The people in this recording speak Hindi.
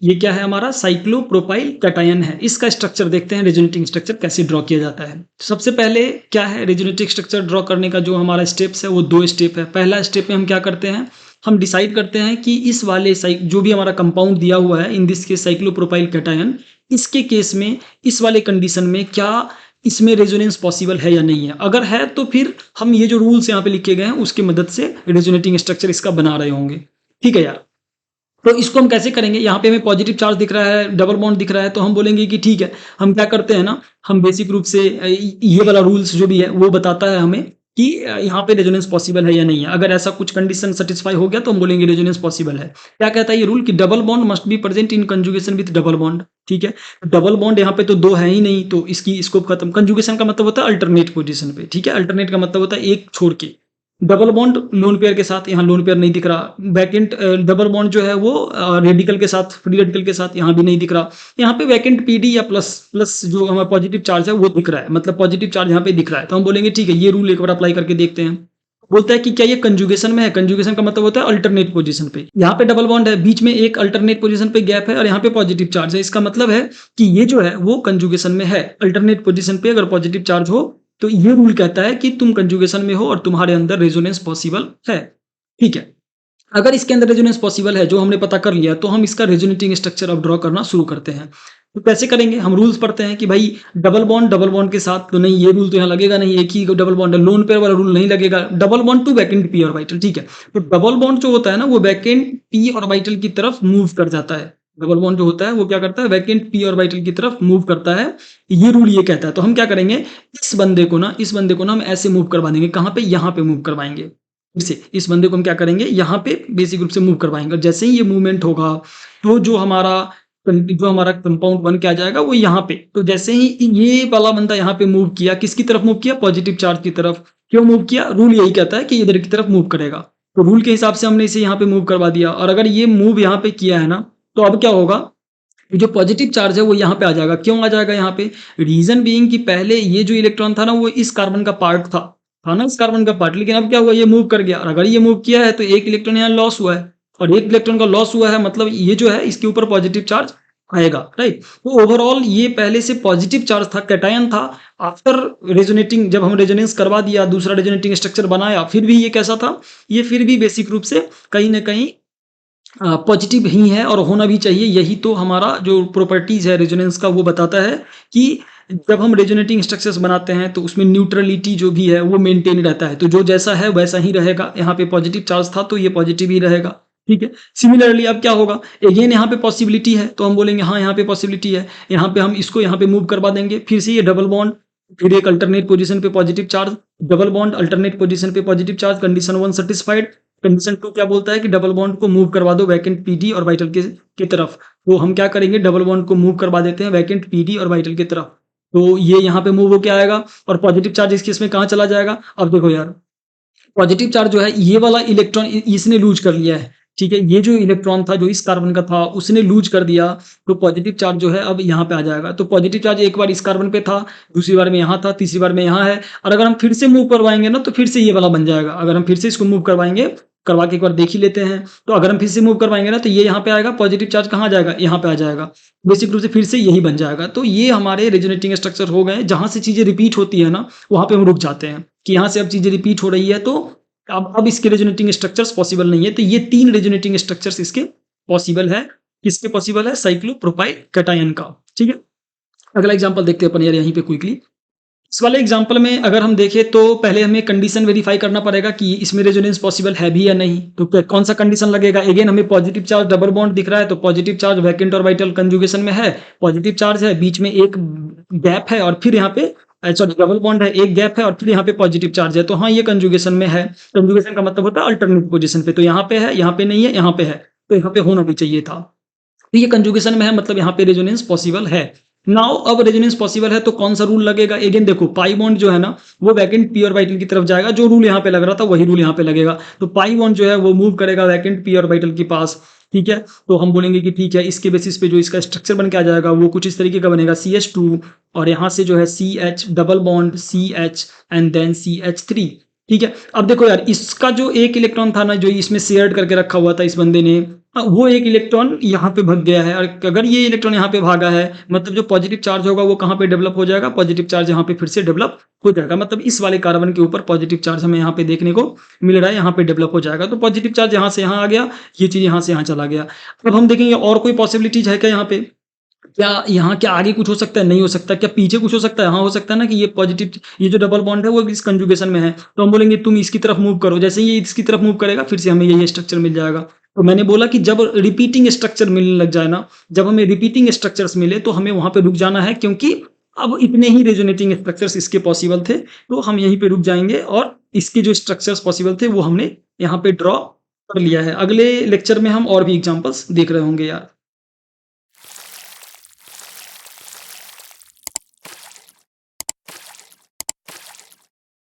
ये क्या है हमारा साइक्लोप्रोपाइल कैटायन है। इसका स्ट्रक्चर देखते हैं, रेजोनेटिंग स्ट्रक्चर कैसे ड्रॉ किया जाता है। सबसे पहले क्या है, रेजोनेटिंग स्ट्रक्चर ड्रॉ करने का जो हमारा स्टेप्स है वो 2 स्टेप है। पहला स्टेप में हम क्या करते हैं, हम डिसाइड करते हैं कि इस वाले जो भी हमारा कंपाउंड दिया हुआ है, in this case cyclopropyl cation, इसके केस में इस वाले कंडीशन में क्या इसमें रेजोनेंस पॉसिबल है या नहीं है। अगर है तो फिर हम ये जो रूल्स यहाँ पे लिखे गए हैं उसकी मदद से रेजोनेटिंग स्ट्रक्चर इसका बना रहे होंगे। ठीक है यार, तो इसको हम कैसे करेंगे, यहाँ पे हमें पॉजिटिव चार्ज दिख रहा है, डबल बॉन्ड दिख रहा है, तो हम बोलेंगे कि ठीक है, हम क्या करते हैं ना, हम बेसिक रूप से ये वाला रूल्स जो भी है वो बताता है हमें कि यहाँ पे रेजोनेंस पॉसिबल है या नहीं है। अगर ऐसा कुछ कंडीशन सेटिस्फाई हो गया तो हम बोलेंगे रेजोनेंस पॉसिबल है। क्या कहता है ये रूल कि double bond must be present in conjugation with double bond. ठीक है, डबल बॉन्ड यहाँ पे तो 2 है ही नहीं, तो इसकी स्कोप खत्म। कंजुगेशन का मतलब होता है अल्टरनेट पोजिशन पे। ठीक है, अल्टरनेट का मतलब होता है एक छोड़ के। डबल बॉन्ड लोन पेयर के साथ, यहाँ लोन पेयर नहीं दिख रहा। वैकेंट डबल बॉन्ड जो है वो रेडिकल के साथ, फ्री रेडिकल के साथ यहाँ भी नहीं दिख रहा। यहाँ पे वैकेंट पीडी या प्लस प्लस जो हमारा पॉजिटिव चार्ज है वो दिख रहा है, मतलब पॉजिटिव चार्ज यहाँ पे दिख रहा है। तो हम बोलेंगे ठीक है, ये रूल एक बार अप्लाई करके देखते हैं। बोलता है कि क्या ये कंजुगेशन में है। कंजुगेशन का मतलब होता है अल्टरनेट पोजीशन पे। यहाँ पे डबल बॉन्ड है, बीच में एक अल्टरनेट पोजीशन पे गैप है और यहाँ पे पॉजिटिव चार्ज है। इसका मतलब है कि ये जो है वो कंजुगेशन में है। अल्टरनेट पोजीशन पे अगर पॉजिटिव चार्ज हो तो ये रूल कहता है कि तुम कंजुगेशन में हो और तुम्हारे अंदर रेजोनेंस पॉसिबल है। ठीक है, अगर इसके अंदर रेजोनेंस पॉसिबल है जो हमने पता कर लिया, तो हम इसका रेजोनेटिंग स्ट्रक्चर अब ड्रॉ करना शुरू करते हैं। तो कैसे करेंगे, हम रूल्स पढ़ते हैं कि भाई डबल बॉन्ड के साथ तो नहीं, ये रूल तो यहाँ लगेगा नहीं, एक ही डबल बॉन्ड है, लोन पेयर वाला रूल नहीं लगेगा। Double bond to vacant P orbital. ठीक है, तो डबल बॉन्ड जो होता है ना वो वैकेंट पी ऑर्बिटल की तरफ मूव कर जाता है। डबल बॉन्ड जो होता है वो क्या करता है, वैकेंट पी ऑर्बिटल की तरफ मूव करता है। ये रूल ये कहता है। तो हम क्या करेंगे, इस बंदे को ना हम ऐसे मूव करवा देंगे। कहाँ पे, यहाँ पे मूव करवाएंगे। फिर से इस बंदे को हम क्या करेंगे, यहाँ पे बेसिक रूप से मूव करवाएंगे। और जैसे ही ये मूवमेंट होगा तो जो हमारा कंपाउंड बन के आ जाएगा वो यहाँ पे। तो जैसे ही ये वाला बंदा यहाँ पे मूव किया, किसकी तरफ मूव किया, पॉजिटिव चार्ज की तरफ। क्यों मूव किया, रूल यही कहता है कि इधर की तरफ मूव करेगा। तो रूल के हिसाब से हमने इसे यहाँ पे मूव करवा दिया। और अगर ये मूव यहाँ पे किया है ना, तो अब क्या होगा, जो पॉजिटिव चार्ज है वो यहाँ पे आ जाएगा। क्यों आ जाएगा यहाँ पे, रीजन बीइंग कि पहले ये जो इलेक्ट्रॉन था ना वो इस कार्बन का पार्ट था ना, इस कार्बन का पार्ट। लेकिन अब क्या हुआ, ये मूव कर गया। और अगर ये मूव किया है तो एक इलेक्ट्रॉन यहाँ लॉस हुआ है, और एक इलेक्ट्रॉन का लॉस हुआ है मतलब ये जो है इसके ऊपर पॉजिटिव चार्ज आएगा। राइट, तो ओवरऑल ये पहले से पॉजिटिव चार्ज था, कैटायन था। आफ्टर रेजोनेटिंग, जब हम रेजोनेंस करवा दिया, दूसरा रेजोनेटिंग स्ट्रक्चर बनाया, फिर भी ये कैसा था, ये फिर भी बेसिक रूप से कहीं ना कहीं पॉजिटिव ही है और होना भी चाहिए। यही तो हमारा जो प्रॉपर्टीज है रेजोनेंस का वो बताता है कि जब हम रेजोनेटिंग स्ट्रक्चर्स बनाते हैं तो उसमें न्यूट्रलिटी जो भी है वो मेंटेन रहता है। तो जो जैसा है वैसा ही रहेगा। यहाँ पे पॉजिटिव चार्ज था तो ये पॉजिटिव ही रहेगा। ठीक है, सिमिलरली अब क्या होगा, अगेन यहाँ पे पॉसिबिलिटी है तो हम बोलेंगे हाँ यहाँ पे पॉसिबिलिटी है। यहाँ पे हम इसको यहाँ पे मूव करवा देंगे। फिर से ये डबल बॉन्ड, फिर एक अल्टरनेट पोजीशन पे positive charge, double bond alternate position पे positive charge. Condition 1 satisfied. Condition 2 क्या बोलता है कि डबल बॉन्ड को मूव करवा दो वैकेंट पीडी और वाइटल के तरफ। तो हम क्या करेंगे, डबल बॉन्ड को मूव करवा देते हैं वैकेंट पीडी और वाइटल की तरफ। तो ये यहाँ पे मूव होके आएगा और पॉजिटिव चार्ज इस केस में कहाँ चला जाएगा। अब देखो यार, पॉजिटिव चार्ज जो है ये वाला इलेक्ट्रॉन इसने लूज कर लिया है। ठीक है, ये जो इलेक्ट्रॉन था जो इस कार्बन का था उसने लूज कर दिया, तो पॉजिटिव चार्ज जो है अब यहाँ पे आ जाएगा। तो पॉजिटिव चार्ज एक बार इस कार्बन पे था, दूसरी बार में यहाँ था, तीसरी बार में यहाँ है। और अगर हम फिर से मूव करवाएंगे ना तो फिर से ये वाला बन जाएगा। अगर हम फिर से इसको मूव करवाएंगे, करवा के एक बार देख ही लेते हैं। तो अगर हम फिर से मूव करवाएंगे ना तो ये यहाँ पे आएगा, पॉजिटिव चार्ज कहाँ जाएगा, यहाँ पे आ जाएगा। बेसिक रूप से फिर से यही बन जाएगा। तो ये हमारे रेजोनेटिंग स्ट्रक्चर हो गए। जहां से चीजें रिपीट होती है ना वहां पे हम रुक जाते हैं कि यहाँ से अब चीजें रिपीट हो रही है, तो अब इसके रेजोनेटिंग स्ट्रक्चर्स पॉसिबल नहीं है। तो ये 3 रेजोनेटिंग स्ट्रक्चर्स इसके पॉसिबल है। किसके पॉसिबल है, साइक्लोप्रोपाइल कैटायन का। ठीक है, अगला एग्जांपल देखते हैं अपन यार यहीं पे क्विकली। इस वाले एग्जांपल में अगर हम देखें तो पहले हमें कंडीशन वेरीफाई करना पड़ेगा कि इसमें रेजोनेंस पॉसिबल है भी या नहीं। तो कौन सा कंडीशन लगेगा, अगेन हमें पॉजिटिव चार्ज डबल बॉन्ड दिख रहा है, तो positive charge vacant orbital conjugation में है, पॉजिटिव चार्ज है, बीच में एक गैप है और फिर यहाँ पे सॉरी डबल बॉन्ड है, एक गैप है और फिर यहाँ पे पॉजिटिव चार्ज है। तो हाँ, ये कंजुगेशन में है। कंजुगेशन का मतलब होता है अल्टरनेट पोजीशन पे। तो यहाँ पे है, यहाँ पे नहीं है, यहाँ पे है, तो यहाँ पे होना भी चाहिए था। तो ये कंजुगेशन में है, मतलब यहाँ पे रेजोनेंस पॉसिबल है। नाउ अब रेजोनेंस पॉसिबल है तो कौन सा रूल लगेगा, अगेन देखो पाई बॉन्ड जो है ना वो वैकेंट पी ऑर्बिटल की तरफ जाएगा। जो रूल यहाँ पे लग रहा था वही रूल यहाँ पे लगेगा। तो पाई बॉन्ड जो है वो मूव करेगा वैकेंट पी ऑर्बिटल के पास। ठीक है, तो हम बोलेंगे कि ठीक है, इसके बेसिस पे जो इसका स्ट्रक्चर बन के आ जाएगा वो कुछ इस तरीके का बनेगा, CH2 और यहाँ से जो है CH double bond CH and then CH3। ठीक है। अब देखो यार, इसका जो एक इलेक्ट्रॉन था ना, जो इसमें शेयर्ड करके रखा हुआ था इस बंदे ने, वो एक इलेक्ट्रॉन यहाँ पे भाग गया है। और अगर ये इलेक्ट्रॉन यहाँ पे भागा है, मतलब जो पॉजिटिव चार्ज होगा वो कहाँ पे डेवलप हो जाएगा, पॉजिटिव चार्ज यहाँ पे फिर से डेवलप हो जाएगा। मतलब इस वाले कार्बन के ऊपर पॉजिटिव चार्ज हमें यहाँ पे देखने को मिल रहा है, यहाँ पे डेवलप हो जाएगा। तो पॉजिटिव चार्ज यहाँ से यहाँ आ गया, ये चीज यहाँ से यहाँ चला गया। अब हम देखेंगे और कोई पॉसिबिलिटीज है क्या यहाँ पे, क्या यहाँ क्या आगे कुछ हो सकता है, नहीं हो सकता, क्या पीछे कुछ हो सकता है, हाँ हो सकता है ना, कि ये पॉजिटिव, ये जो डबल बॉन्ड है वो इस कंजुगेशन में है, तो हम बोलेंगे तुम इसकी तरफ मूव करो। जैसे ही ये इसकी तरफ मूव करेगा, फिर से हमें यही स्ट्रक्चर मिल जाएगा। तो मैंने बोला कि जब रिपीटिंग स्ट्रक्चर मिलने लग जाए ना, जब हमें रिपीटिंग स्ट्रक्चर्स मिले तो हमें वहां पे रुक जाना है, क्योंकि अब इतने ही रेजोनेटिंग स्ट्रक्चर्स इसके पॉसिबल थे, तो हम यहीं पे रुक जाएंगे और इसके जो स्ट्रक्चर्स पॉसिबल थे वो हमने यहाँ पे ड्रॉ कर लिया है। अगले लेक्चर में हम और भी एग्जांपल्स देख रहे होंगे यार।